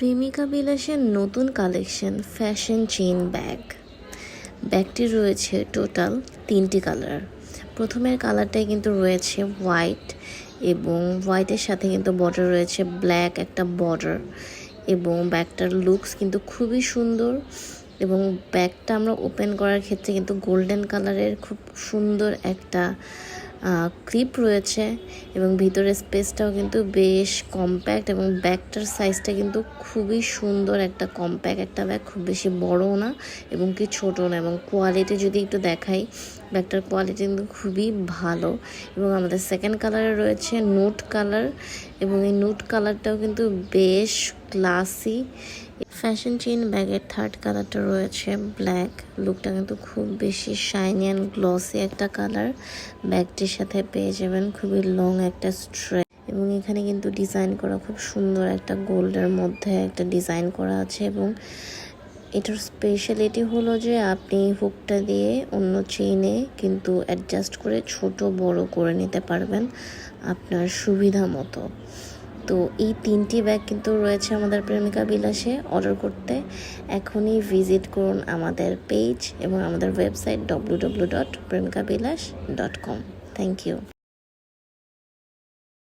প্রেমিকা বিলাসের নতুন collection fashion chain bag. ব্যাগটি রয়েছে টোটাল 3টি কালার। প্রথমের কালারটাই কিন্তু রয়েছে হোয়াইট, এবং হোয়াইটের সাথে কিন্তু বর্ডার রয়েছে ব্ল্যাক একটা বর্ডার, এবং ব্যাগটার লুকস কিন্তু খুবই সুন্দর। এবং ব্যাগটা আমরা ওপেন করার ক্ষেত্রে কিন্তু গোল্ডেন কালারের খুব সুন্দর একটা ক্লিপ রয়েছে, এবং ভিতরের স্পেসটাও কিন্তু বেশ কম্প্যাক্ট, এবং ব্যাগটার সাইজটা কিন্তু খুবই সুন্দর একটা কম্প্যাক্ট একটা ব্যাগ, খুব বেশি বড়ও না এবং কি ছোটো না। এবং কোয়ালিটি যদি একটু দেখাই, ব্যাগটার কোয়ালিটি কিন্তু খুবই ভালো। এবং আমাদের সেকেন্ড কালারে রয়েছে নুট কালার, এবং এই নুট কালারটাও কিন্তু বেশ ক্লাসি। ফ্যাশন চেইন ব্যাগের থার্ড কালারটা রয়েছে ব্ল্যাক। লুকটা কিন্তু খুব বেশি শাইনি অ্যান্ড গ্লসি একটা কালার। ব্যাগটির সাথে পেয়ে যাবেন খুবই লং একটা স্ট্র্যাপ, এবং এখানে কিন্তু ডিজাইন করা খুব সুন্দর একটা গোল্ডের মধ্যে একটা ডিজাইন করা আছে। এবং এটার স্পেশালিটি হলো যে আপনি হুকটা দিয়ে অন্য চেইনে কিন্তু অ্যাডজাস্ট করে ছোট বড় করে নিতে পারবেন আপনার সুবিধা মতো। তো এই 3টি ব্যাগ কিন্তু রয়েছে আমাদের প্রেমিকা বিলাসে। অর্ডার করতে এখনই ভিজিট করুন আমাদের পেজ এবং আমাদের ওয়েবসাইট www.premikabilash.com। Thank you.